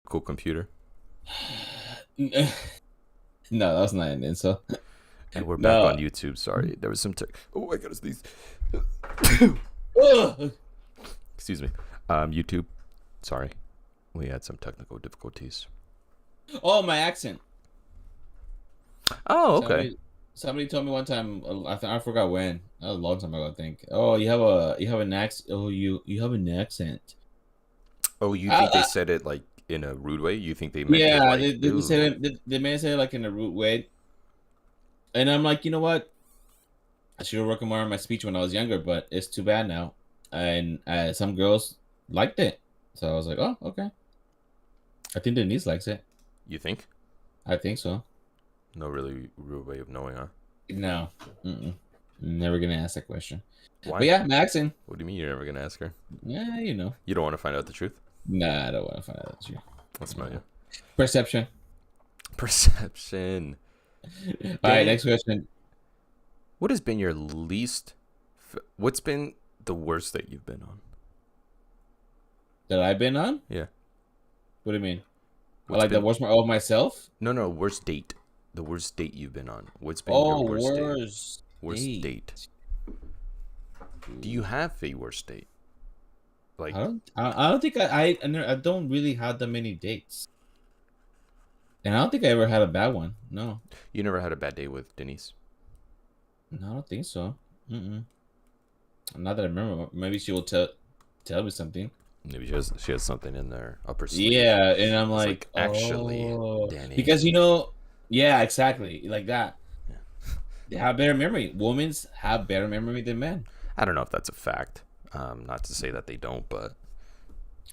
technical computer. No, that was not an insult. And we're back No. on YouTube. Sorry, there was some tech. Oh, I gotta sneeze. Ugh. Excuse me. YouTube. Sorry, we had some technical difficulties. Oh, my accent. Oh, okay. Somebody told me one time. I forgot when. That was a long time ago. I think. Oh, you have an accent. Oh, you have an accent. Oh, you I, think they I, said it like in a rude way? You think they meant it yeah, like, they ooh? said it. They may say it like in a rude way, and I'm like, you know what? I should have worked more on my speech when I was younger, but it's too bad now. And some girls liked it, so I was like, oh, okay. I think Denise likes it. You think? I think so. No really rude way of knowing, huh? No, mm-mm. Never gonna ask that question. But Why? yeah, Maxon. What do you mean you're never gonna ask her? Yeah, you know. You don't want to find out the truth? Nah, I don't want to find out that's you. Let's smell you. Perception. Perception. All right, Danny, next question. what has been your least? What's been the worst that you've been on? That I've been on? Yeah. What do you mean? I What's like the been? worst part of myself? No, worst date. The worst date you've been on. What's been your Oh, worst date? worst Worst date. Do you have a worst date? Like, I don't think I don't really have that many dates. And I don't think I ever had a bad one. No. you never had a bad date with Denise? No, I don't think so. Mm-mm. Not that I remember. Maybe she will tell me something. Maybe she has something in their upper sleeve. Yeah, and I'm It's like, actually, oh, Danny. because yeah, exactly, like that. They have better memory. Women's have better memory than men. I don't know if that's a fact. Not to say that they don't, but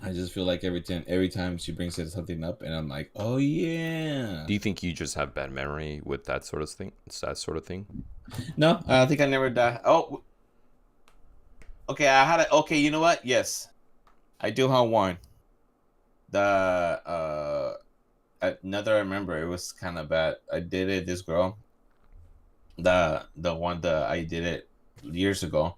I just feel like every time she brings something up, and I'm like, oh yeah. do you think you just have bad memory with that sort of thing? It's that sort of thing. No, I don't think I never die. Oh, okay. I had a okay. You know what? Yes, I do have one. The another I remember it was kind of bad. I did it. This girl, the one that I did it years ago,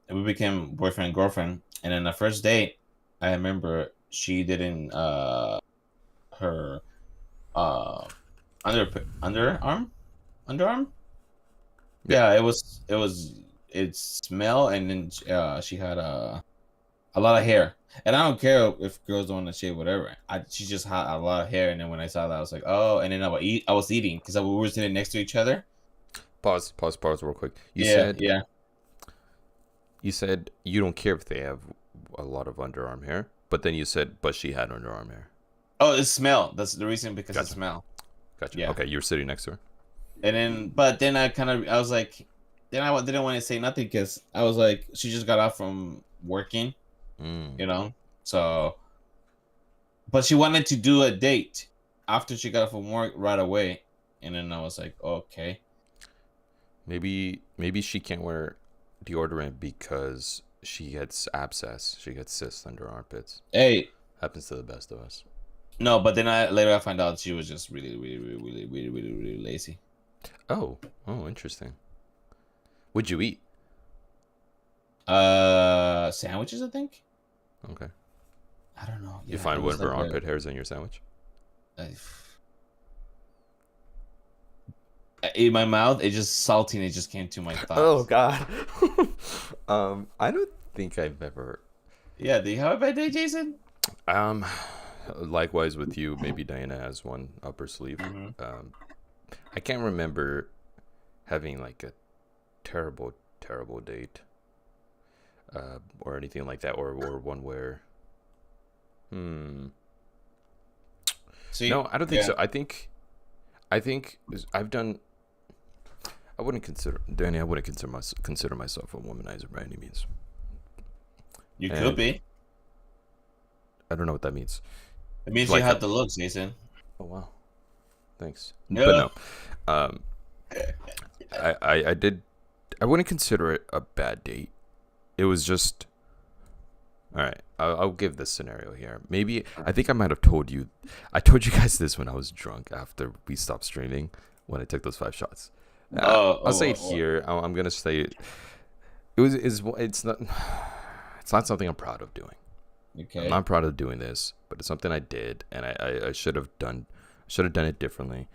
and we became boyfriend and girlfriend. And then the first date, I remember she didn't her uh underarm. Yeah, it smell, and then she had a lot of hair. And I don't care if girls don't want to shave whatever. She just had a lot of hair, and then when I saw that, I was like, oh. And then I was eating because we were sitting next to each other. Pause, real quick. Yeah. You said you don't care if they have a lot of underarm hair, but then you said, but she had underarm hair. Oh, it smell. That's the reason, because Gotcha. it smell. Gotcha. Yeah. Okay, you were sitting next to her. And then I was like, then I didn't want to say nothing because I was like, she just got off from working, you know. So, but she wanted to do a date after she got off from work right away, and then I was like, okay. Maybe she can't wear deodorant because she gets abscess. She gets cysts under her armpits. Hey, Happens to the best of us. no, but then later I found out she was just really, really, really, really, really, really, really lazy. Oh, interesting. What'd you eat? Sandwiches, I think. Okay. I don't know. You Yeah, find it one was of her like armpit hairs in your sandwich? in my mouth, it just salty, and it just came to my thoughts. Oh God. I don't think I've ever. Yeah, do you have a bad day, Jason? Likewise with you. Maybe Diana has one up her sleeve. Mm-hmm. I can't remember having like a terrible date, or anything like that, or one where. See, No, I don't think so. I think I've done. I wouldn't consider Danny. I wouldn't consider myself a womanizer by any means. You could be. I don't know what that means. It means Like you have the looks, Jason. Oh wow, thanks. Yeah. But no, I did. I wouldn't consider it a bad date. It was just. All right, I'll give this scenario here. Maybe I think I might have told you. I told you guys this when I was drunk after we stopped streaming when I took those 5 shots. I'll say it here. I'm gonna say it's not something I'm proud of doing. I'm Okay. not proud of doing this, but it's something I did, and I should have done it differently.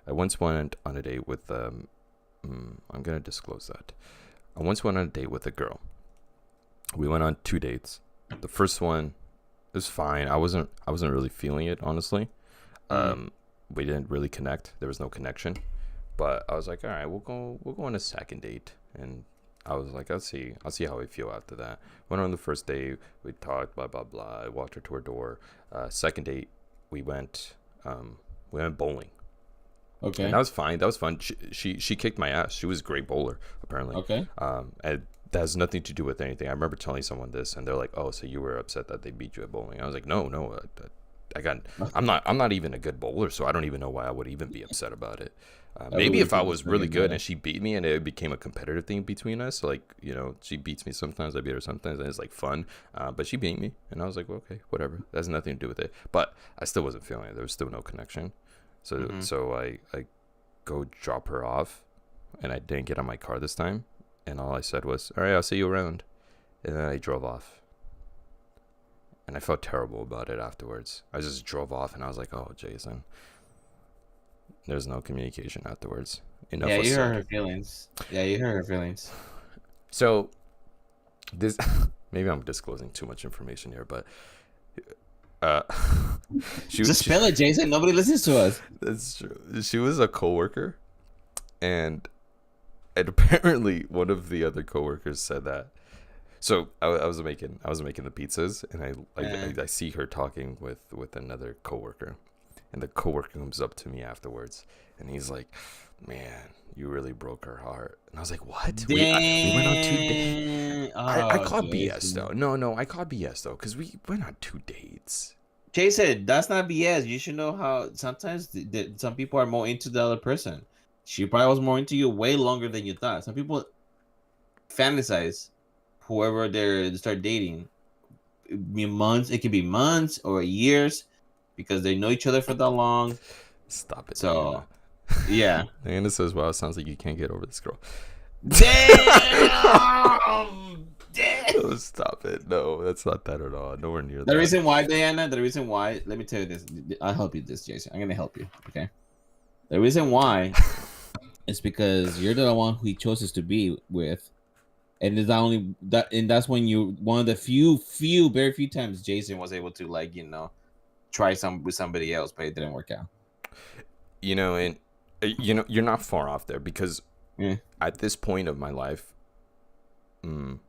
I once went on a date with I'm gonna disclose that. I once went on a date with a girl. We went on 2 dates. The first one was fine. I wasn't really feeling it, honestly. Mm. Um, we didn't really connect. There was no connection. But I was like, all right, we'll go on a second date, and I was like, I'll see how I feel after that. Went on the first date, we talked, blah blah blah. I walked her to her door. Second date, we went we went bowling, and that Okay. was fine. That was fun. She kicked my ass. She was a great bowler, apparently. Okay. And that has nothing to do with anything. I remember telling someone this, and they're like, "Oh, so you were upset that they beat you at bowling?" I was like, "No, no, I got. I'm not even a good bowler, so I don't even know why I would even be upset about it. Maybe Everybody if I feels was like really it good better. and she beat me and it became a competitive thing between us, like she beats me sometimes, I beat her sometimes, and it's like fun. But she beat me, and I was like, well, okay, whatever. That has nothing to do with it. But I still wasn't feeling it. There was still no connection. So Mm-hmm. so I go drop her off, and I didn't get on my car this time. And all I said was, "All right, I'll see you around." And then I drove off, and I felt terrible about it afterwards. I just drove off, and I was like, "Oh, Jason." There's no communication afterwards. Enough Yeah, was you hurt said. her feelings. Yeah, you hurt her feelings. So this maybe I'm disclosing too much information here, but uh, she Just she spill it, Jason. Nobody listens to us. that's true. She was a coworker, and apparently one of the other coworkers said that. So I was making the pizzas, and Uh, I see her talking with another coworker, and the coworker comes up to me afterwards, and he's like, "Man, you really broke her heart." And I was like, "What? We went on 2 dates." Damn. I Oh, called BS though. Jason. No, I called BS though, because we went on 2 dates. Jason, that's not BS. You should know how sometimes some people are more into the other person. She probably was more into you way longer than you thought. Some people fantasize whoever they start dating. Months, it could be months or years because they know each other for that long. Stop it, Diana. So, yeah. Diana says, "Wow, it sounds like you can't get over this girl." Damn! Damn! Oh, stop it. No, that's not that at all. Nowhere near The that. reason why, Diana, the reason why, let me tell you this. I'll help you this, Jason. I'm gonna help you. Okay. The reason why is because you're the one who he chooses to be with. And it's not only that, and that's when you one of the very few times Jason was able to try some with somebody else, but it didn't work out. And you're not far off there because Yeah. at this point of my life, mm,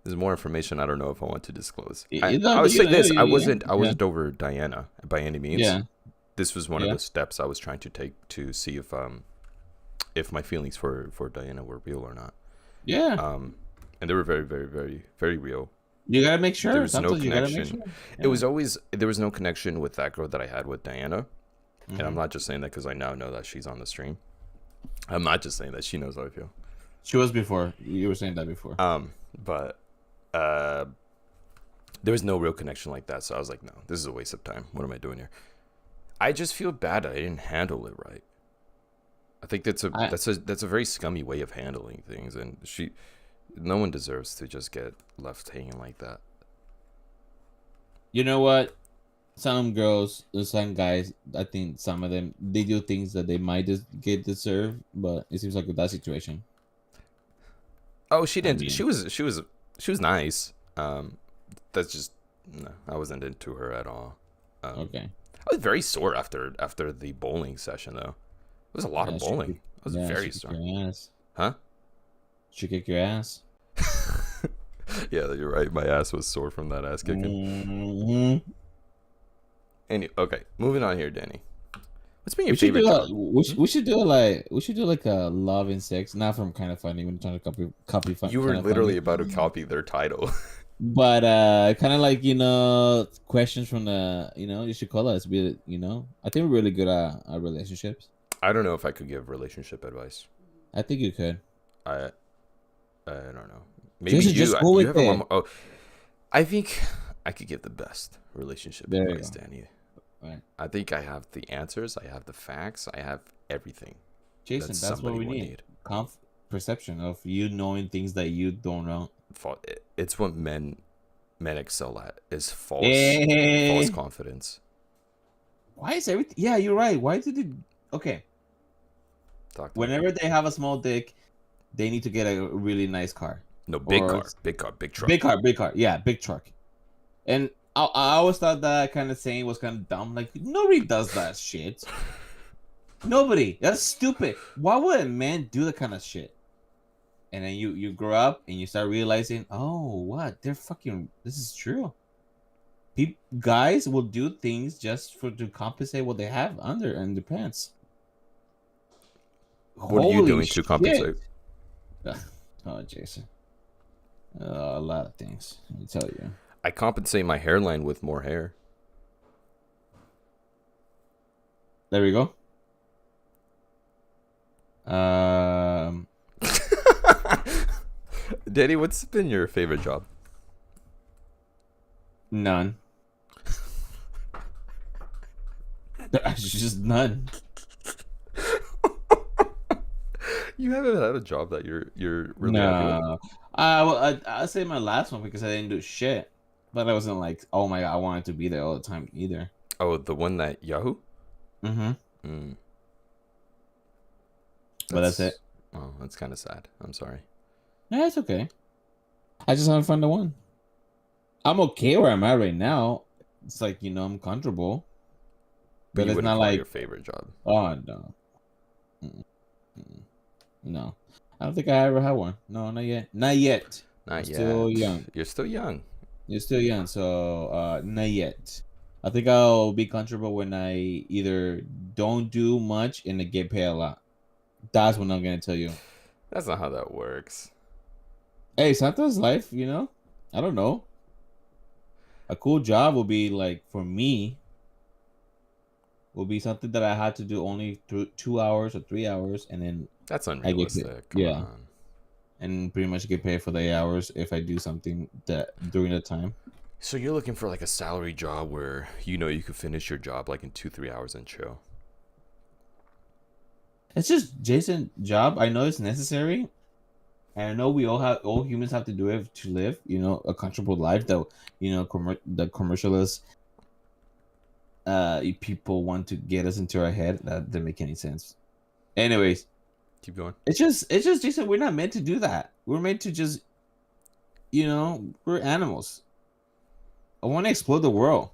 there's more information I don't know if I want to disclose. I would say this: I wasn't I Yeah. wasn't over Diana by any means. Yeah. This was one of Yeah. the steps I was trying to take to see if my feelings for Diana were real or not. Yeah. Um, and they were very, very, very, very real. You gotta make There sure. was no Sometimes you gotta make connection. sure. It Yeah. was always there was no connection with that girl that I had with Diana. And I'm Hmm. not just saying that because I now know that she's on the stream. I'm not just saying that she knows how I feel. She was before. You were saying that before. But uh, there was no real connection like that. So I was like, no, this is a waste of time. What am I doing here? I just feel bad that I didn't handle it right. I think I that's a very scummy way of handling things, and no one deserves to just get left hanging like that. You know what? Some girls, some guys, I think some of them they do things that they might just get deserved, but it seems like with that situation. Oh, she I didn't. mean, She was nice. That's just no. I wasn't into her at all. Um, okay. I was very sore after the bowling session though. It was a lot of Yeah, bowling. I was she very kicked sore. your ass. Huh? She kicked your ass. Yeah, you're right. My ass was sore from that ass kicking. Hmm. Okay, moving on here, Danny. What's been your We should favorite do job? we should do like a love and sex, not from Kind of Funny. We're trying to copy You were Kind of literally Funny, about to copy their title. but kind of like questions from the you should call us. I think we're really good at our relationships. I don't know if I could give relationship advice. I think you could. I I don't know. Maybe Just go you with have a lot it. more. Oh, I think I could give the best relationship There you advice, go. Danny. All right, I think I have the answers. I have the facts. I have everything Jason. that That's what somebody we would need. need. Perception of you knowing things that you don't know. It's what men men excel at is false Eh, confidence. why is everything? Yeah, you're right. Why did it? Okay, Talk to me. whenever they have a small dick, they need to get a really nice car No, big or car, big car, big truck. big car. Yeah, big truck. And I always thought that kind of saying was kind of dumb. Like nobody does that shit. Nobody. That's stupid. Why would a man do that kind of shit? And then you grow up and you start realizing, oh, what? They're fucking. This is true. Guys will do things just for to compensate what they have under in their pants. What are you Holy doing to shit. compensate? Oh, Jason. A lot of things. Let me tell you. I compensate my hairline with more hair. There we go. Danny, what's been your favorite job? None. Just none. You haven't had a job that you're really happy with? No. I'd say my last one because I didn't do shit. But I wasn't like, oh my god, I wanted to be there all the time either. Oh, the one that Yahoo? Mm-hmm. Mm. But that's it. Oh, that's kind of sad. I'm sorry. Yeah, it's okay. I just haven't found the one. I'm okay where I'm at right now. It's like, I'm comfortable. But But you it's wouldn't not call it like, your favorite job. oh no. Mm-mm. Mm-mm. No. I don't think I ever had one. No, not yet. Not yet. Not I'm yet. still young. You're still young. You're still young, so not yet. I think I'll be comfortable when I either don't do much and I get paid a lot. That's what I'm gonna tell you. That's not how that works. Hey, sometimes life, I don't know. A cool job will be like for me will be something that I had to do only 2 hours or 3 hours, and then That's I get paid. unrealistic. Come Yeah, on. and pretty much get paid for the 8 hours if I do something that during the time. So you're looking for like a salary job where you could finish your job like in 2-3 hours and chill. It's just Jason job. I know it's necessary, and I know all humans have to do it to live. A comfortable life that the commercialist people want to get us into our head. That doesn't make any sense. Anyways, Keep going. it's just Jason. We're not meant to do that. We're meant to just we're animals. I want to explore the world.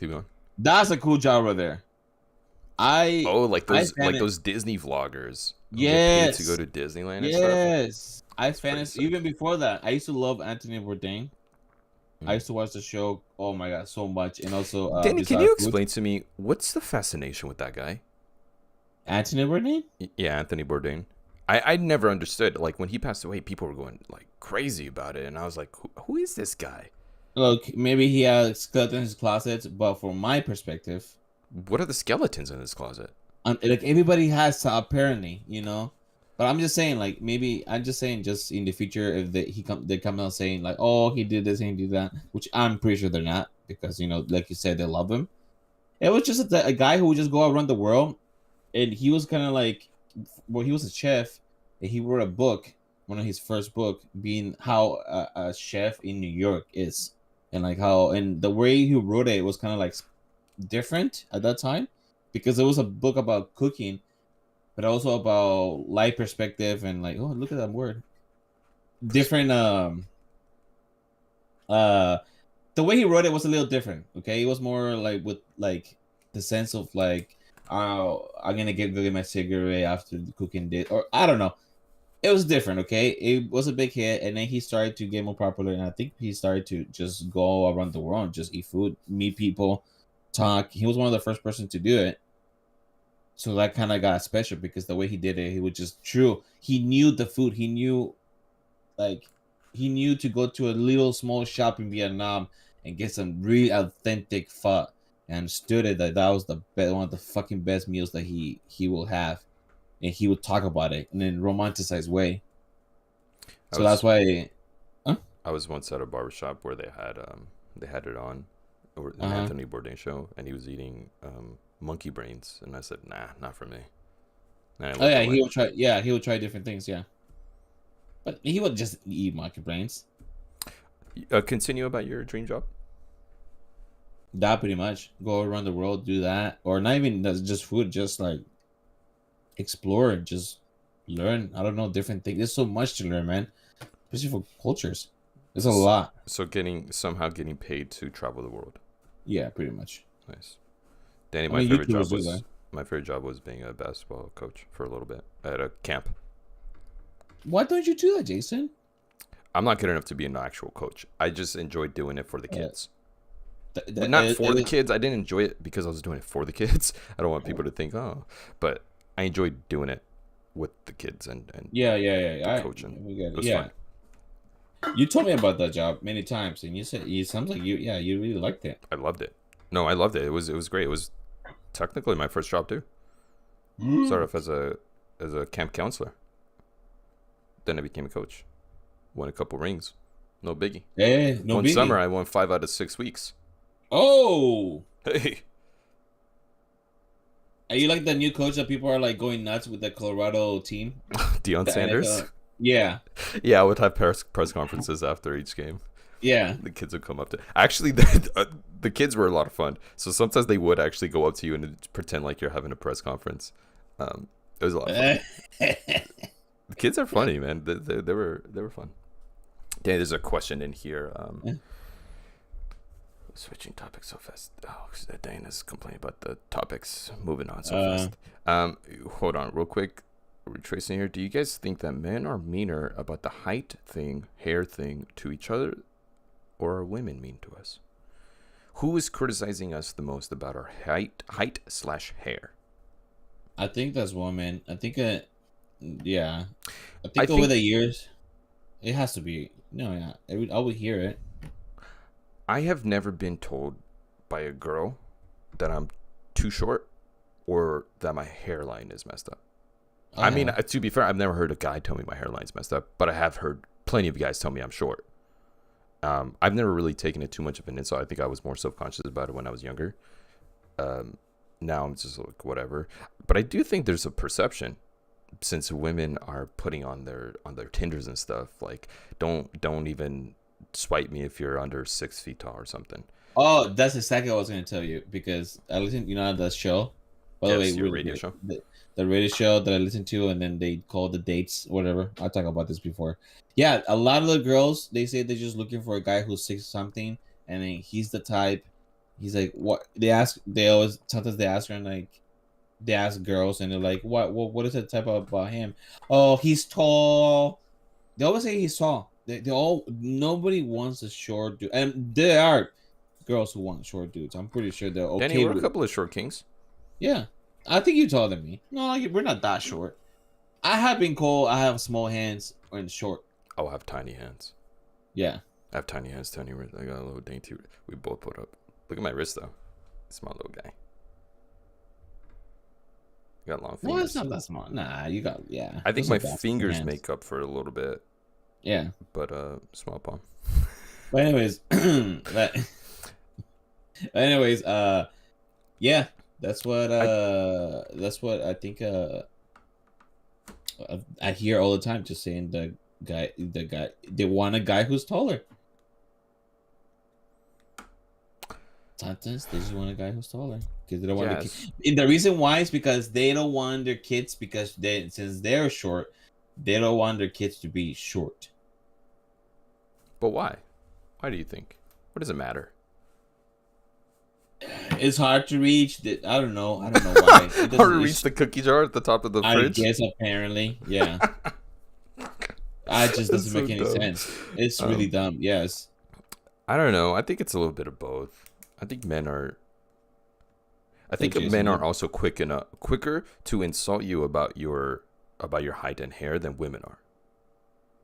Keep going. That's a cool job right there. Oh, like I those Disney vloggers. Who get paid to Yes. go to Disneyland and stuff. Yes, I pretty fantasy sick. even before that. I used to love Anthony Bourdain. Mm. I used to watch the show. Oh my god, so much, and also Danny, can Bizarre you Food. explain to me what's the fascination with that guy? Anthony Bourdain? Yeah, Anthony Bourdain. I never understood. Like when he passed away, people were going like crazy about it, and I was like, who is this guy? Look, maybe he has skeletons in his closet, but from my perspective, What are the skeletons in his closet? like everybody has apparently, But I'm just saying, like maybe I'm just saying, just in the future, if they come out saying like, oh, he did this and he did that, which I'm pretty sure they're not, because like you said, they love him. It was just a guy who would just go around the world, and he was kind of like, well, he was a chef, and he wrote a book, one of his first book, being how a chef in New York is, and like how, and the way he wrote it was kind of like different at that time, because it was a book about cooking, but also about life perspective and like, oh, look at that word, different. The way he wrote it was a little different. Okay, it was more like with like the sense of like, oh, I'm gonna go get my cigarette after the cooking did, or I don't know. It was different. Okay, it was a big hit, and then he started to get more popular, and I think he started to just go around the world, just eat food, meet people, talk. He was one of the first person to do it. So that kind of got special because the way he did it, he would just true. He knew the food. He knew, like, he knew to go to a little small shop in Vietnam and get some really authentic pho, and understood it that was the best, one of the fucking best meals that he will have, and he would talk about it in a romanticized way. So that's why. I was once at a barbershop where they had it on, or an Uh-huh. Anthony Bourdain show, and he was eating monkey brains, and I said, nah, not for me. And I Oh looked yeah, away. he would try. Yeah, he would try different things. Yeah, but he would just eat monkey brains. Continue about your dream job. That pretty much. Go around the world, do that, or not even that's just food. Just like explore, just learn. I don't know, different things. There's so much to learn, man. Especially for cultures. There's a S- lot. So somehow getting paid to travel the world. Yeah, pretty much. Nice. Danny, I mean, YouTubers do that. my favorite job was being a basketball coach for a little bit at a camp. Why don't you do that, Jason? I'm not good enough to be an actual coach. I just enjoyed doing it for the Uh, kids. th- But th- not it- for the it- kids. I didn't enjoy it because I was doing it for the kids. I don't want people to think, oh, but I enjoyed doing it with the kids and Yeah. the coaching. We get It it. was Yeah. fun. You told me about that job many times, and you said it sounds like you really liked it. I loved it. No, I loved it. It was great. It was technically my first job too. Started off as a camp counselor. Then I became a coach. Won a couple rings. No biggie. Hey, no One biggie. summer I won 5 out of 6 weeks. Oh, Hey, are you like the new coach that people are like going nuts with the Colorado team? Deion The Sanders. NFL? Yeah, Yeah, I would have press conferences after each game. yeah. The kids would come up to. Actually, the kids were a lot of fun. So sometimes they would actually go up to you and pretend like you're having a press conference. It was a lot of fun. The kids are funny, man. They were fun. Danny, there's a question in here. Switching topics so fast. Oh, Dana's complaining about the topics moving on so fast. Hold on, real quick. Retracing here. Do you guys think that men are meaner about the height thing, hair thing to each other, or are women mean to us? Who is criticizing us the most about our height/hair? I think that's woman. I think, yeah. I I think over think- the years, it has to be. No, yeah. I would hear it. I have never been told by a girl that I'm too short or that my hairline is messed up. I mean, to be fair, I've never heard a guy tell me my hairline's messed up, but I have heard plenty of guys tell me I'm short. I've never really taken it too much of an insult. I think I was more self-conscious about it when I was younger. Now I'm just like, whatever. But I do think there's a perception, since women are putting on their Tinders and stuff, like don't even swipe me if you're under 6 feet tall or something. Oh, that's exactly what I was going to tell you, because I listen, the show. By the way, Your radio show. The radio show that I listen to, and then they call the dates, whatever. I talked about this before. Yeah, a lot of the girls, they say they're just looking for a guy who's 6 something, and then he's the type. He's like, what they ask? Sometimes they ask her, and like, they ask girls, and they're like, what is the type about him? Oh, he's tall. They always say he's tall. They all, nobody wants a short dude, and there are girls who want short dudes. I'm pretty sure they're okay. Danny, we're a with, couple of short kings. yeah, I think you're taller than me. No, we're not that short. I have been cold. I have small hands and short. Oh, I have tiny hands. Yeah. I have tiny hands, tiny wrist. I got a little dainty. We both put up. Look at my wrist though. It's my little guy. I got long fingers. Well, it's not that small. Nah, you got, yeah. I think Those my are basketball fingers hands. make up for it a little bit, Yeah. but small palm. But anyways, yeah, that's what I think. I hear all the time, just saying the guy, they want a guy who's taller. Sometimes they just want a guy who's taller because they don't want Yes. and the reason why is because they don't want their kids, because since they're short, they don't want their kids to be short. But why? Why do you think? What does it matter? It's hard to reach. I don't know. I don't know why. It Or doesn't- reach the cookie jar at the top of the I fridge? guess apparently, yeah. I just That's doesn't so make any dumb. sense. It's really dumb. Yes. I don't know. I think it's a little bit of both. I think men are. I think Jason, men are yeah. also quicker to insult you about your height and hair than women are.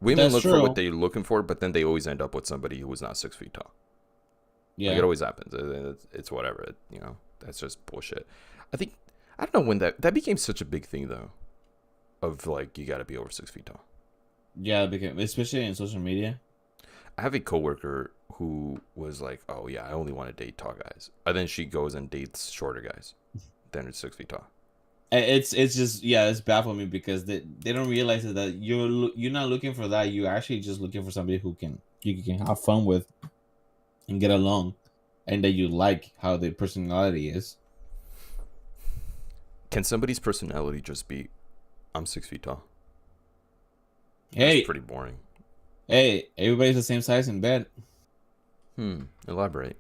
Women That's look for true. what they're looking for, but then they always end up with somebody who is not 6 feet tall. Yeah. Like, it always happens. It's whatever. That's just bullshit. I don't know when that became such a big thing though. Of like, you got to be over 6 feet tall. Yeah, because especially in social media. I have a coworker who was like, "Oh yeah, I only want to date tall guys," and then she goes and dates shorter guys than 6 feet tall. It's just, yeah, it's baffling me because they don't realize that you're not looking for that. You're actually just looking for somebody who can you can have fun with and get along, and that you like how their personality is. Can somebody's personality just be, I'm 6 feet tall? That's Hey, pretty boring. hey, everybody's the same size in bed. Elaborate.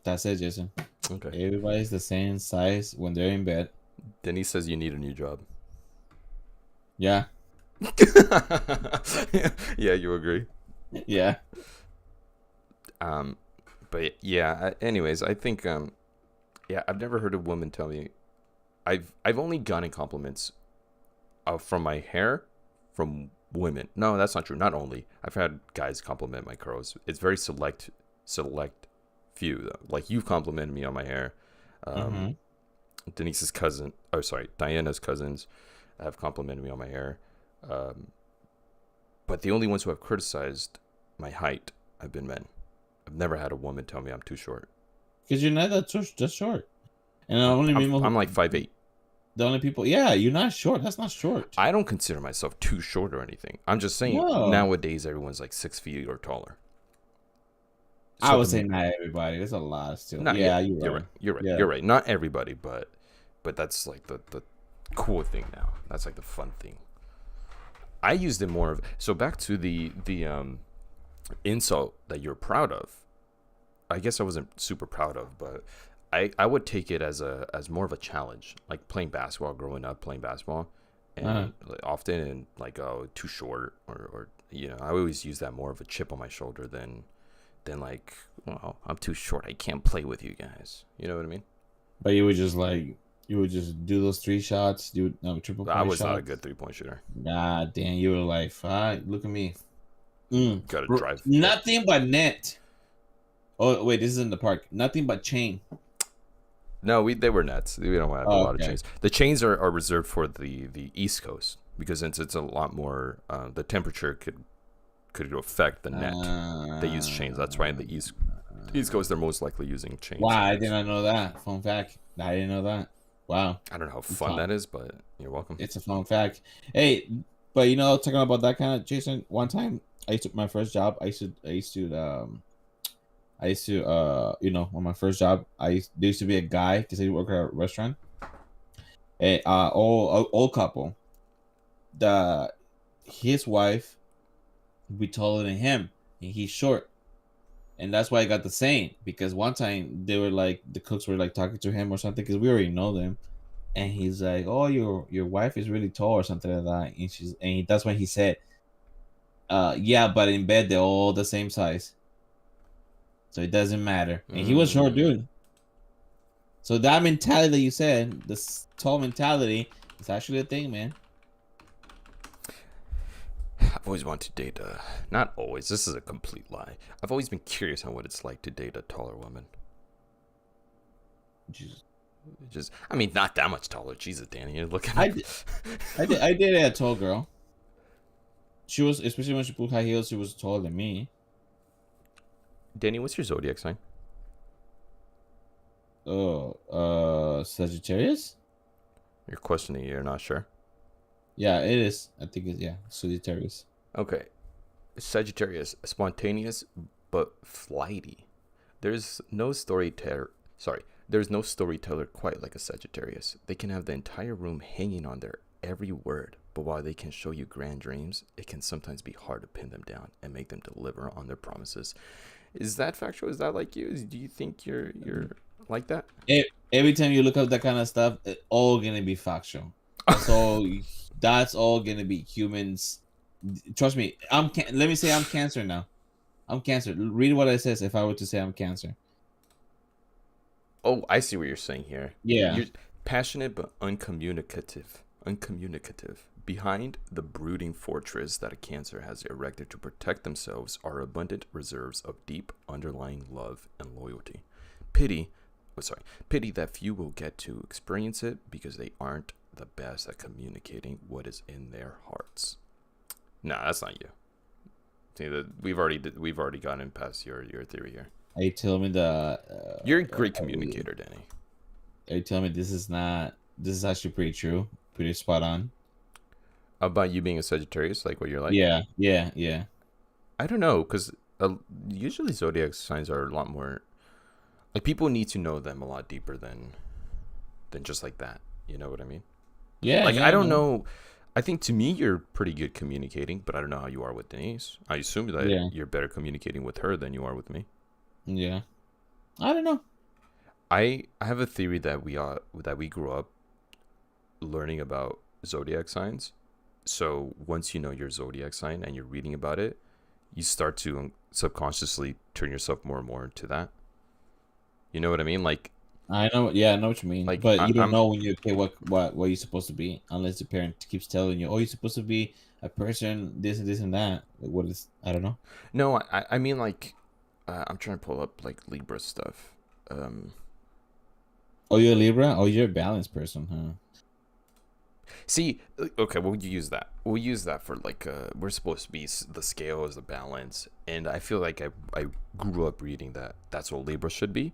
That's it, Jason. Okay. Everybody's the same size when they're in bed. Denise says you need a new job. Yeah, Yeah, you agree. yeah. But yeah. Anyways, I think yeah, I've never heard a woman tell me. I've only gotten compliments from my hair from women. No, that's not true. Not only I've had guys compliment my curls. It's very select few though. Like you've complimented me on my hair. Mm-hmm. Denise's cousin, oh sorry, Diana's cousins have complimented me on my hair. But the only ones who have criticized my height have been men. I've never had a woman tell me I'm too short. Because you're not that just short. And the only people I'm like 5'8". the only people, yeah, you're not short. That's not short. I don't consider myself too short or anything. I'm just saying No, nowadays everyone's like 6 feet or taller. I So would to say me, not everybody. There's a lot still. not Yeah, you're right. You're right. Yeah. You're right. Not everybody, but that's like the cool thing now. That's like the fun thing. I used it more of so back to the insult that you're proud of. I guess I wasn't super proud of, but I would take it as more of a challenge, like playing basketball, growing up playing basketball, and like, often and like oh too short or you know I always use that more of a chip on my shoulder than like well I'm too short I can't play with you guys. You know what I mean? But you would just do those 3 shots, do triple I point was shots. not a good 3-point shooter. God damn, you were like, fuck, look at me. Got to drive. Nothing but net. Oh wait, this is in the park. Nothing but chain. No, they were nets. We don't have a lot of Okay. chains. The chains are reserved for the East Coast because since it's a lot more, the temperature could affect the net. They use chains. That's why in the East Coast they're most likely using chains. Wow, I did not know that. Fun fact. I didn't know that. Wow. I don't know how fun that is, but you're welcome. It's a fun fact. Hey, but you know, talking about that kind of Jason, one time I used to my first job, I used to you know, on my first job, there used to be a guy because I work at a restaurant. A old couple. His wife be taller than him, and he's short. And that's why I got the saying because one time they were like the cooks were like talking to him or something because we already know them, and he's like, "Oh, your wife is really tall or something like that," and that's when he said, yeah, but in bed they're all the same size, so it doesn't matter." And he was short, dude. So that mentality that you said, this tall mentality, is actually a thing, man. I've always wanted to date not always. This is a complete lie. I've always been curious on what it's like to date a taller woman. Just, I mean, not that much taller. Jesus, Danny, you're looking. I did a tall girl. She was, especially when she put high heels, she was taller than me. Danny, what's your zodiac sign? Oh, Sagittarius? You're questioning. You're not sure. Yeah, it is. I think it's Sagittarius. Okay, Sagittarius, spontaneous but flighty. There's no storyteller. Sorry, there's no storyteller quite like a Sagittarius. They can have the entire room hanging on their every word, but while they can show you grand dreams, it can sometimes be hard to pin them down and make them deliver on their promises. Is that factual? Is that like you? Do you think you're like that? Every time you look up that kind of stuff, it's all gonna be factual. That's all. That's all gonna be humans. Trust me. Let me say I'm Cancer now. I'm Cancer. Read what it says. If I were to say I'm Cancer. Oh, I see what you're saying here. Yeah. You're passionate but uncommunicative. Uncommunicative. Behind the brooding fortress that a Cancer has erected to protect themselves are abundant reserves of deep underlying love and loyalty. Pity that few will get to experience it because they aren't the best at communicating what is in their hearts. Nah, that's not you. See, we've already gotten past your theory here. Are you telling me you're a great communicator, Danny? Are you telling me this is actually pretty true, pretty spot on? About you being a Sagittarius, like what you're like? Yeah. I don't know, because usually zodiac signs are a lot more like people need to know them a lot deeper than just like that. You know what I mean? Yeah, Like yeah, I I don't know. know. I think to me you're pretty good communicating, but I don't know how you are with Denise. I assume that Yeah, you're better communicating with her than you are with me. yeah. I don't know. I have a theory that we grew up learning about zodiac signs. So once you know your zodiac sign and you're reading about it, you start to subconsciously turn yourself more and more into that. You know what I mean? I know. Yeah, I know what you mean. Like But I, you don't I'm know when you're a kid what you're supposed to be unless the parent keeps telling you, "Oh, you're supposed to be a person, this and this and that." Like, what is? I don't know. no, I mean like I'm trying to pull up like Libra stuff. Um, Oh, you're a Libra. Oh, you're a balanced person, huh? See, okay, we'll use that. We'll use that for like we're supposed to be the scale is the balance, and I feel like I grew up reading that that's what Libra should be.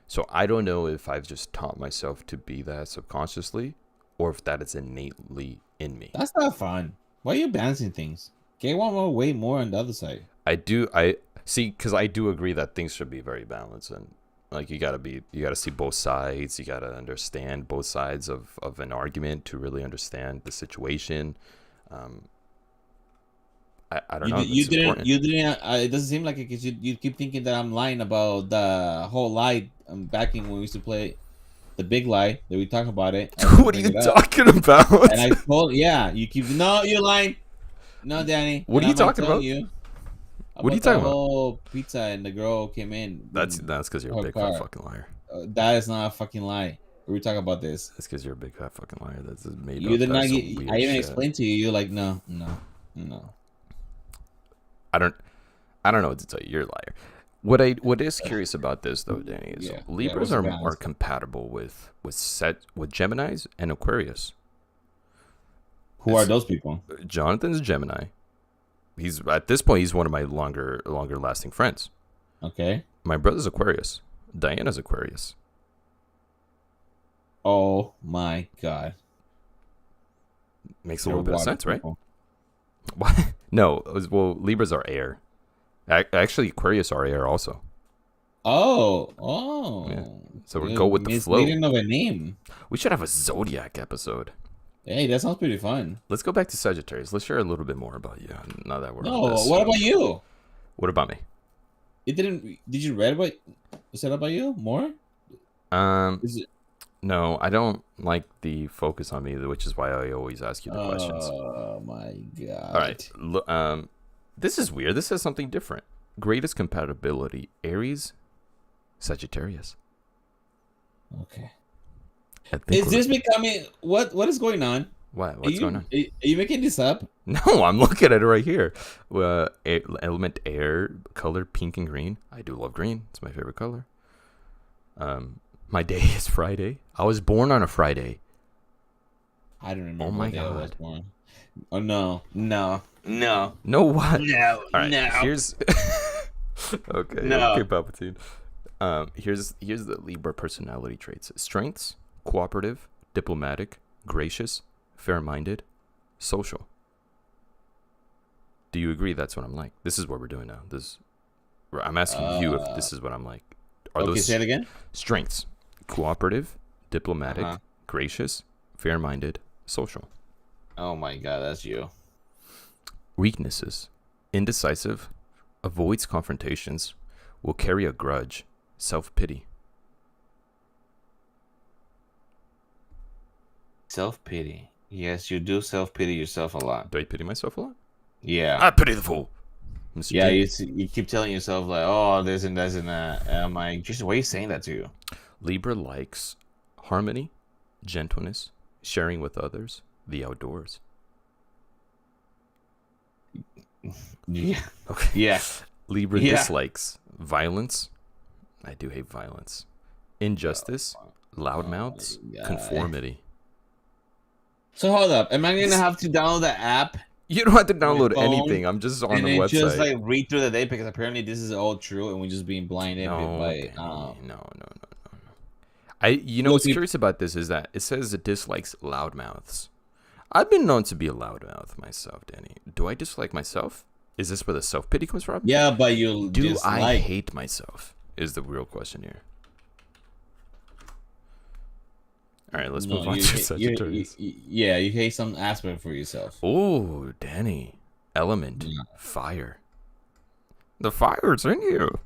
So I don't know if I've just taught myself to be that subconsciously, or if that is innately in me. That's not fun. Why are you balancing things? Get one more way more on the other side. I see because I do agree that things should be very balanced and like you gotta see both sides. You gotta understand both sides of an argument to really understand the situation. Um, I don't know if You it's didn't important. you didn't. It doesn't seem like it because you keep thinking that I'm lying about the whole lie. Backing when we used to play the big lie that we talk about it. I What are bring you it up, talking about? and I told yeah. You keep no, you're lying. No, Danny, What and are you I might talking tell about? you What are you about the talking about? whole pizza and the girl came in with That's because you're a her big fat car. fucking liar. That is not a fucking lie. We talk about this. That's because you're a big fat fucking liar. That's just made You up. did That's not some get. I weird even shit. explained to you. You're like, no, no, no. I don't I don't know what to tell you. You're a liar. What is curious about this though, Danny, is Yeah, yeah. Libras What's the are more balance? compatible with Gemini's and Aquarius. Who are It's those people? Jonathan's a Gemini. He's at this point he's one of my longer lasting friends. Okay. My brother's Aquarius. Diana's Aquarius. Oh my god, Makes a they're little bit of water sense, right? people. What? No, well Libras are air. Actually, Aquarius are air also. Oh, Yeah. oh. So we go Good with the flow. misleading of a name. We should have a zodiac episode. Hey, that sounds pretty fun. Let's go back to Sagittarius. Let's share a little bit more about you now that we're on No, this. what about you? What about me? It didn't. Did you read about? Is it about you more? Um, Is it? no, I don't like the focus on me, which is why I always ask you the questions. Oh my All right. god. This is weird. This is something different. Greatest compatibility: Aries, Sagittarius. Okay. I think. Is this becoming what is going on? What? Are What's you going on? are you making this up? No, I'm looking at it right here. Element air, color pink and green. I do love green. It's my favorite color. My day is Friday. I was born on a Friday. I don't remember Oh my what day I was God. born. Oh no, no, no, No, what? no, All right. no. Here's. Okay. No. Okay, Palpatine. Here's the Libra personality traits: strengths, cooperative, diplomatic, gracious, fair-minded, social. Do you agree that's what I'm like? This is what we're doing now. I'm asking you if this is what I'm like. Are Okay, those say it again. strengths: cooperative, diplomatic, Uh-huh. gracious, fair-minded, social? Oh my god, that's you. Weaknesses: indecisive, avoids confrontations, will carry a grudge, self-pity. Self pity. Yes, you do self pity yourself a lot. Do I pity myself a lot? Yeah. I pity the fool. Mr. Yeah, J. you keep telling yourself like, oh, this and this and that. And I'm like, just why are you saying that to you? Libra likes harmony, gentleness, sharing with others, the outdoors. Yeah. Okay. Yeah. Libra Yeah. dislikes violence. I do hate violence. Injustice, loudmouths, my God. conformity. So hold up. Am I gonna have to download the app You don't have to download phone, anything. I'm just on and the then website. just like read through the day because apparently this is all true and we're just being blinded No, by Danny, no. You know Look, what's curious about this is that it says it dislikes loudmouths. I've been known to be a loudmouth myself, Danny. Do I dislike myself? Is this where the self pity comes from? Yeah, but you Do I dislike. hate myself? Is the real question here. All right, let's No, move on to Sagittarius. yeah, you hate some aspect for yourself. Oh, Danny. Element. Yeah. Fire. The fire's in you.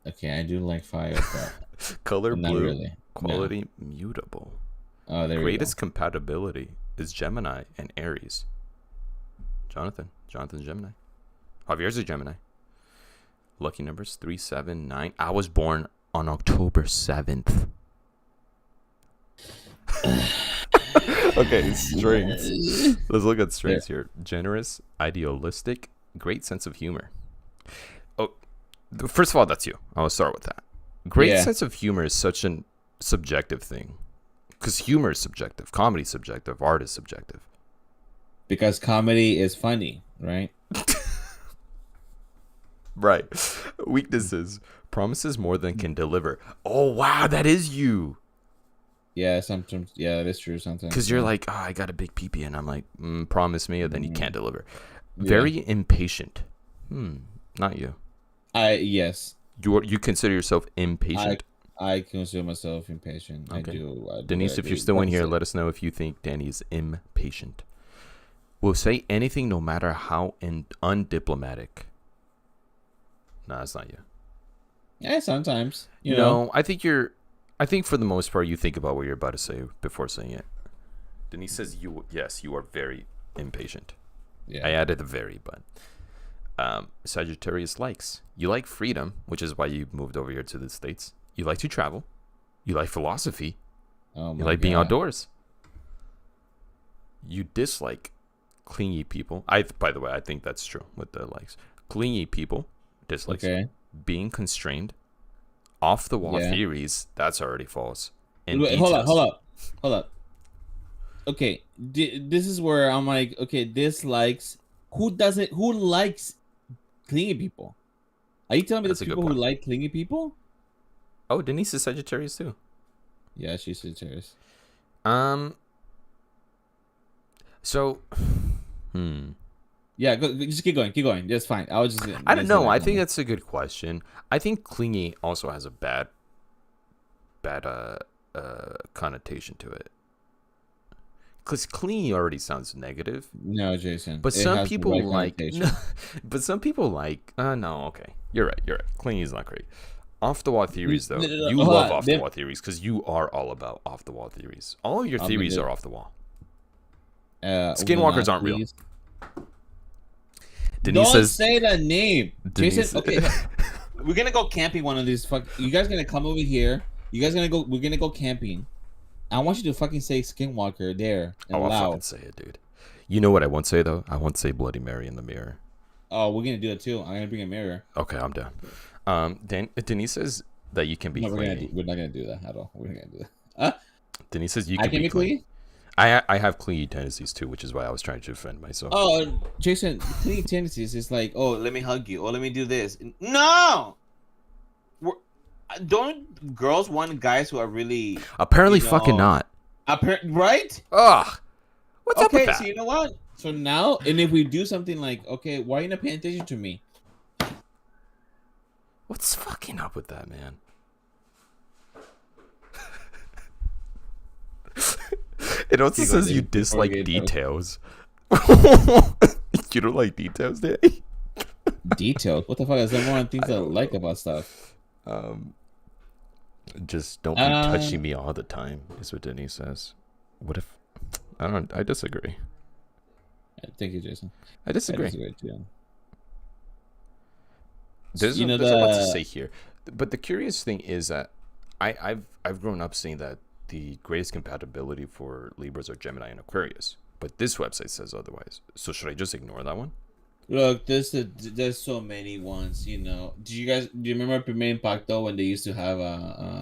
Okay, I do like fire, but Color not blue. really. Quality mutable. Oh, there Greatest compatibility is Gemini and Aries. Jonathan's Gemini. Javier's a Gemini. Lucky numbers 3, 7, 9. I was born on October 7th. Okay, strengths. Let's look at strengths here. Generous, idealistic, great sense of humor. Oh, first of all, that's you. I'll start with that. Great Yeah. sense of humor is such an subjective thing. Because humor is subjective, comedy is subjective, art is subjective. Because comedy is funny, right? Right. Weaknesses. Promises more than can deliver. Oh, wow, that is you. Yeah, sometimes. Yeah, that is true. Sometimes. Because you're yeah. like, oh, I got a big peepee, and I'm like, promise me, and then you can't deliver. Yeah. Very impatient. Not you. Yes. You consider yourself impatient. I consider myself impatient. Okay. I do. Denise, if you're still in here, let us know if you think Danny is impatient. Will say anything no matter how undiplomatic. Nah, that's not you. Yeah, sometimes. You know. I think for the most part you think about what you're about to say before saying it. Denise says you are very impatient. Yeah. I added the very, but Sagittarius likes. You like freedom, which is why you moved over here to the States. You like to travel. You like philosophy. Oh my You like being God. outdoors. You dislike clingy people. By the way, I think that's true with the likes. Clingy people, dislikes. Okay. Being constrained, off the wall Yeah. theories, that's already false. And Wait, hold details. up. Okay, this is where I'm like, okay, dislikes. Who likes clingy people? Are you telling me That's there's a good people who point. like clingy people? Oh, Denise is Sagittarius too. Yeah, she's serious. So, Yeah, just keep going. That's fine. I was just. I don't know. I think that's a good question. I think clingy also has a bad connotation to it. Because clingy already sounds negative. No, Jason. But it some has the people right like. connotation. But some people like. No, okay. You're right. Clingy is not great. Off the wall theories, though. No, You hold love on. off the wall theories because you are all about off the wall theories. All of your theories are off the wall. Skinwalkers aren't real. please. Denise Don't says. say the name, Denise- Jason. Okay, we're gonna go camping one of these. You guys gonna come over here? You guys gonna go? We're gonna go camping. I want you to fucking say Skinwalker there and I'll fucking loud. say it, dude. You know what I won't say, though? I won't say Bloody Mary in the mirror. Oh, we're gonna do it too. I'm gonna bring a mirror. Okay, I'm down. Denise says that you can be No, clingy. we're not gonna do that at all. We're not gonna do that. Denise says you I can can be be clingy. clean. I have clingy tendencies too, which is why I was trying to defend myself. Oh, Jason, clean tendencies is like, oh, let me hug you, or let me do this. No, don't girls want guys who are really Apparently, you know, fucking not. right? Ugh. What's up with Okay, that? so you know what? So now, and if we do something like, okay, why are you not paying attention to me? What's fucking up with that, man? It also Keep says going, you Dave, before we dislike get details. You don't like details, Danny? Details. What the fuck is there more things I like about stuff? Just don't be touching me all the time, is what Denise says. What if I disagree. Thank you, Jason. I disagree. Too. There's a lot to say here. But the curious thing is that I've grown up seeing that the greatest compatibility for Libras are Gemini and Aquarius. But this website says otherwise. So should I just ignore that one? Look, there's so many ones, you know. Do you remember Primer Impacto when they used to have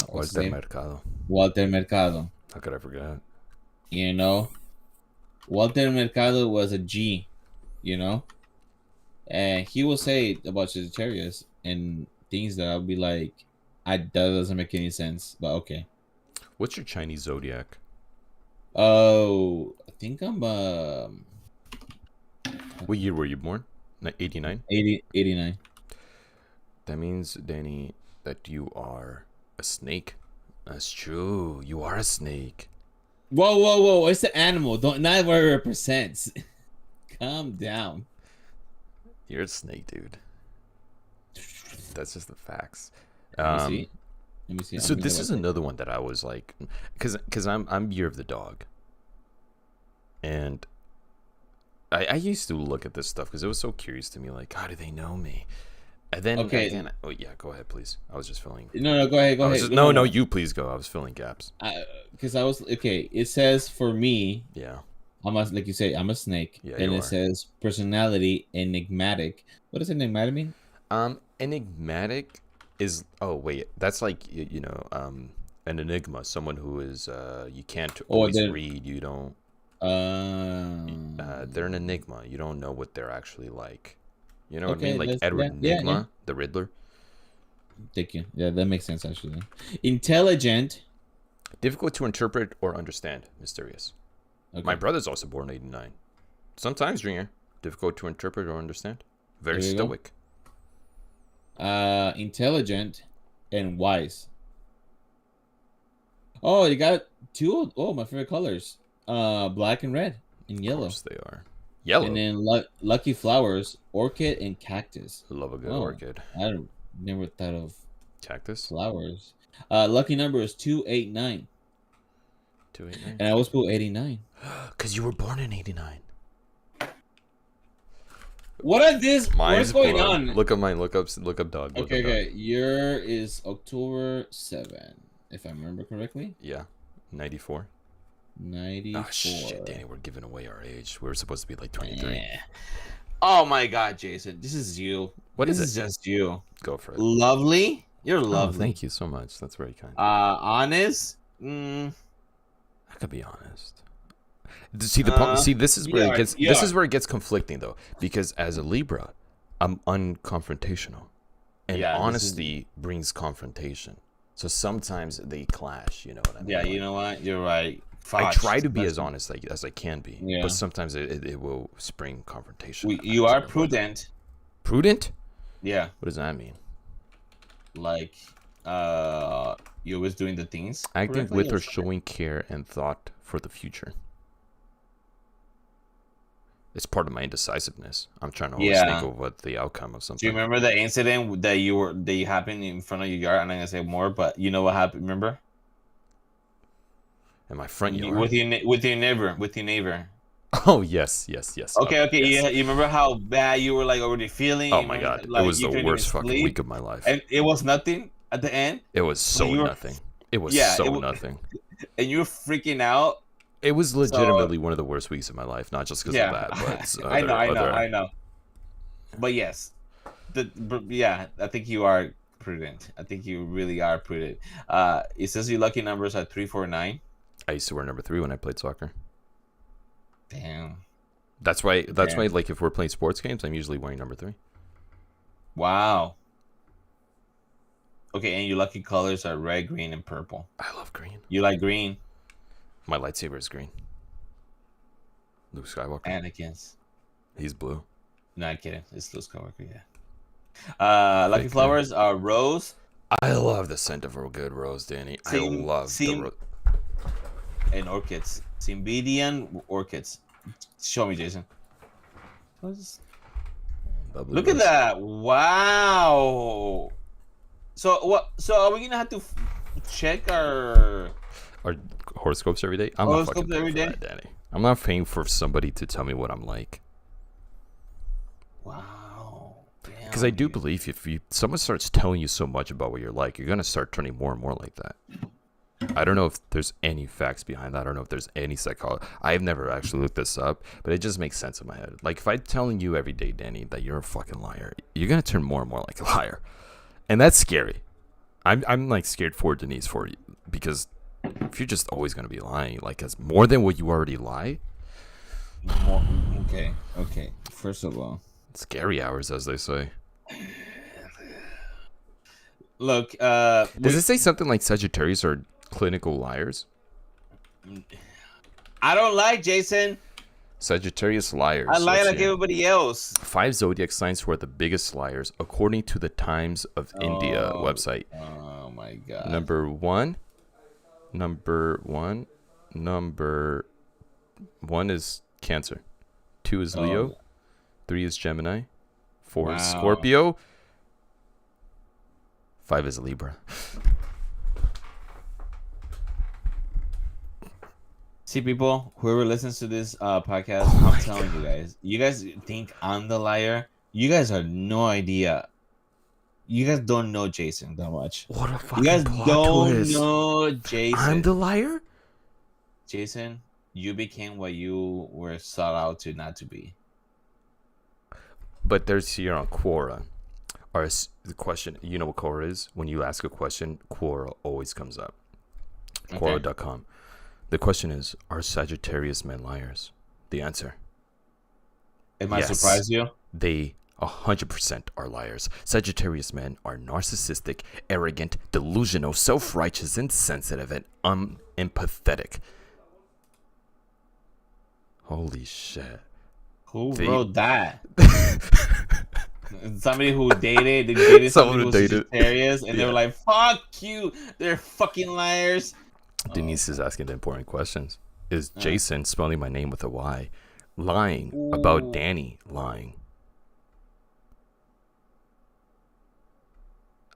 what's his Walter name? Mercado. Walter Mercado. How could I forget? You know, Walter Mercado was a G, you know, and he will say about Sagittarius and things that I'll be like, that doesn't make any sense, but okay. What's your Chinese zodiac? Oh, I think I'm What year were you born? 89. 89. That means, Danny, that you are a snake. That's true. You are a snake. Whoa, whoa, whoa! It's an animal. Don't not what it represents. Calm down. You're a snake, dude. That's just the facts. Let me see. Let me see. So this is another one that I was like, because I'm Year of the Dog, and I used to look at this stuff because it was so curious to me. Like, how do they know me? And then again, oh yeah, go ahead, please. I was just filling. No, go ahead. Go ahead. No, you please go. I was filling gaps. Because I was okay. It says for me. Yeah. Like you say, I'm a snake. Yeah, and it says personality enigmatic. What does enigmatic mean? Enigmatic is that's like an enigma, someone who is you can't always read, you don't they're an enigma, you don't know what they're actually like, you know what I mean, like Edward Enigma, the Riddler. Thank you. Yeah, that makes sense actually. Intelligent, difficult to interpret or understand, mysterious. My brother's also born in 89. Sometimes Junior, difficult to interpret or understand, very stoic. Intelligent and wise. Oh, you got two. Oh, my favorite colors. Black and red and yellow. Of course they are. Yellow. And then lucky flowers, orchid and cactus. Love a good orchid. I never thought of cactus flowers. Lucky number is 289. 289. And I was put 89. Cause you were born in 89. What is this? What's going on? Look up mine. Look up dog. Okay. Your is October 7, if I remember correctly. Yeah, 94. 94. Oh shit, Danny, we're giving away our age. We're supposed to be like 23. Yeah. Oh my God, Jason, this is you. This is just you. Go for it. Lovely. You're lovely. Thank you so much. That's very kind. Honest. I could be honest. See this is where it gets this is where it gets conflicting though, because as a Libra, I'm unconfrontational, and honesty brings confrontation. So sometimes they clash. You know what I mean? Yeah, you know what? You're right. I try to be as honest as I can be, but sometimes it will spring confrontation. You are prudent. Prudent? Yeah. What does that mean? Like, you're always doing the things. Acting with or showing care and thought for the future. It's part of my indecisiveness. I'm trying to always think of what the outcome of something. Do you remember the incident that happened in front of your yard? I'm not gonna say more, but you know what happened. Remember? In my front yard. With your neighbor. Oh yes. Okay. Yes. You remember how bad you were like already feeling? Oh my God, it was the worst fucking week of my life. And it was nothing at the end. It was so nothing. It was nothing. And you were freaking out. It was legitimately one of the worst weeks of my life, not just because of that, but I know. But yes, I think you are prudent. I think you really are prudent. It says your lucky numbers are 349. I used to wear number 3 when I played soccer. Damn. That's why. Like, if we're playing sports games, I'm usually wearing number 3. Wow. Okay, and your lucky colors are red, green, and purple. I love green. You like green? My lightsaber is green. Luke Skywalker. Anakin's. He's blue. Not kidding. It's Luke Skywalker, yeah. Lucky flowers are rose. I love the scent of a good rose, Danny. I love the rose. And orchids. Cymbidium orchids. Show me, Jason. Look at that. Wow. So what? So are we gonna have to check our horoscopes every day? I'm not fucking paying for that, Danny. I'm not paying for somebody to tell me what I'm like. Wow. Because I do believe if someone starts telling you so much about what you're like, you're gonna start turning more and more like that. I don't know if there's any facts behind that. I don't know if there's any psychology. I've never actually looked this up, but it just makes sense in my head. Like, if I'm telling you every day, Danny, that you're a fucking liar, you're gonna turn more and more like a liar, and that's scary. I'm like scared for Denise for you, because if you're just always gonna be lying, like, as more than what you already lie. Okay. First of all, scary hours, as they say. Look, does it say something like Sagittarius are clinical liars? I don't lie, Jason. Sagittarius liars. I lie Let's like see. everybody else. 5 zodiac signs who are the biggest liars according to the Times of India website. Oh my god. Number one is Cancer. 2 is Leo. 3 is Gemini. 4 is Wow. Scorpio. 5 is Libra. See, people, whoever listens to this podcast, I'm telling you guys think I'm the liar. You guys have no idea. You guys don't know Jason that much. What a You fucking guys plot don't twist. know Jason. I'm the liar? Jason, you became what you were sought out to not to be. But there's here on Quora. The question, you know what Quora is? When you ask a question, Quora always comes up. Okay. Quora.com. The question is, are Sagittarius men liars? The answer, It might Yes. surprise you. they 100% are liars. Sagittarius men are narcissistic, arrogant, delusional, self-righteous, insensitive, and unempathetic. Holy shit. Who They- wrote that? Somebody who dated Someone somebody who who was dated- Sagittarius, and they Yeah. were like, "Fuck you! They're fucking liars." Denise is asking the important questions. Is Jason spelling my name with a Y lying about Ooh. Danny lying?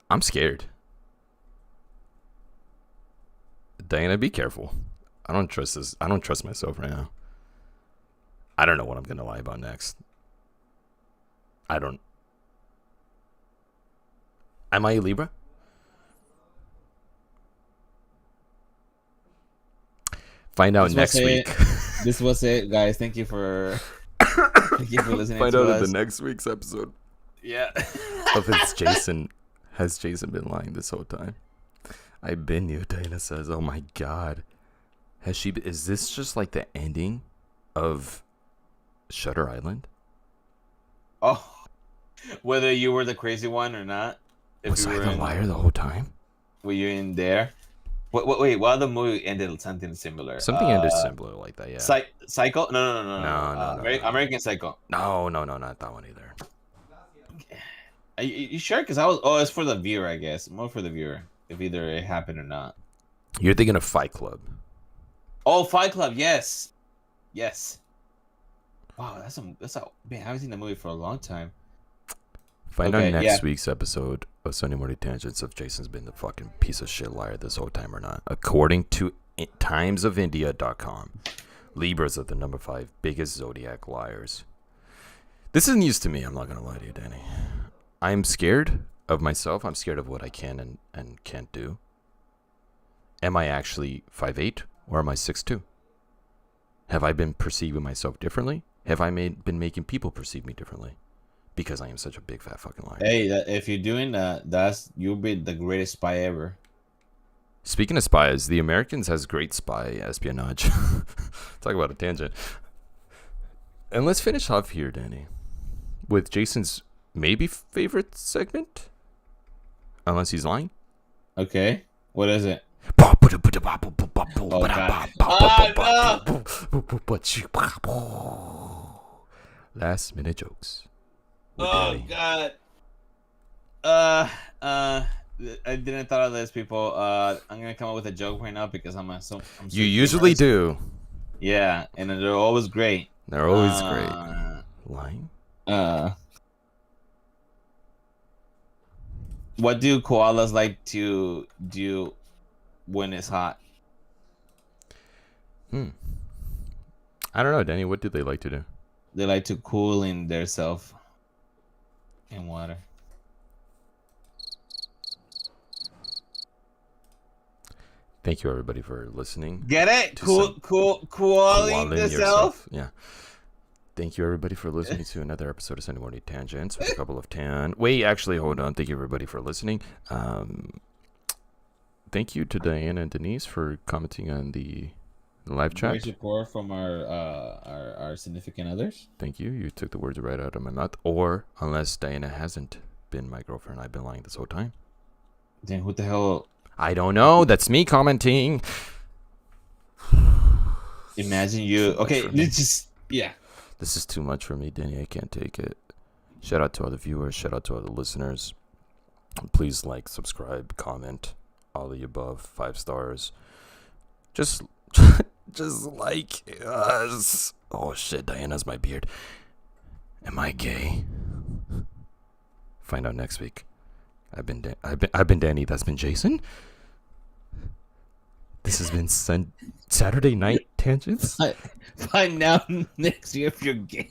I'm scared. Diana, be careful. I don't trust this. I don't trust myself right now. I don't know what I'm gonna lie about next. I don't. Am I a Libra? Find out This was next it. week. This was it, guys. Thank you for listening Find to out us. in the next week's episode Yeah. of it's Jason. Has Jason been lying this whole time? I've been you, Dana says. Oh my god. Has she is this just like the ending of Shutter Island? Oh, whether you were the crazy one or not. Was you I were the in, liar the whole time? were you in there? Wait. While the movie ended something similar. Something ended similar like that, yeah. Psycho? No. No. American Psycho. No, not that one either. Are you sure? Because I was. Oh, it's for the viewer, I guess. More for the viewer, if either it happened or not. You're thinking of Fight Club. Oh, Fight Club. Yes. Wow, that's a man. I haven't seen the movie for a long time. Find Okay, out next yeah. week's episode of Sunday Morning Tangents if Jason's been the fucking piece of shit liar this whole time or not. According to timesofindia.com, Libras are the number 5 biggest zodiac liars. This is news to me, I'm not going to lie to you, Danny. I'm scared of myself. I'm scared of what I can and can't do. Am I actually 5'8" or am I 6'2"? Have I been perceiving myself differently? Have I been making people perceive me differently? Because I am such a big fat fucking liar. Hey, if you're doing that, you'll be the greatest spy ever. Speaking of spies, the Americans has great spy espionage. Talk about a tangent. And let's finish off here, Danny, with Jason's maybe favorite segment, unless he's lying. Okay, what is it? Last minute jokes. with Oh Danny. God. I didn't thought of this, people. I'm gonna come up with a joke right now because I'm so You usually humorous. do. Yeah, and they're always great. They're always great. Uh, Lying? What do koalas like to do when it's hot? I don't know, Danny. What do they like to do? They like to cool in their self in water. Thank you, everybody, for listening. Get it? To Cool, some- cooling Koaling the self. yourself. Yeah. Thank you, everybody, for listening to another episode of Sunday Morning Tangents with a couple of Wait, actually, hold on. Thank you, everybody, for listening. Thank you to Diana and Denise for commenting on the live chat. Great support from our significant others. Thank you. You took the words right out of my mouth. Or, unless Diana hasn't been my girlfriend, I've been lying this whole time. Then who the hell? I don't know. That's me commenting. Imagine you. Okay, for me. let's just This is too much for me, Danny. I can't take it. Shout out to all the viewers. Shout out to all the listeners. Please like, subscribe, comment, all the above. 5 stars. Just like us. Oh shit, Diana's my beard. Am I gay? Find out next week. I've been Danny. That's been Jason. This has been Saturday Night Tangents. Find out next year if you're gay.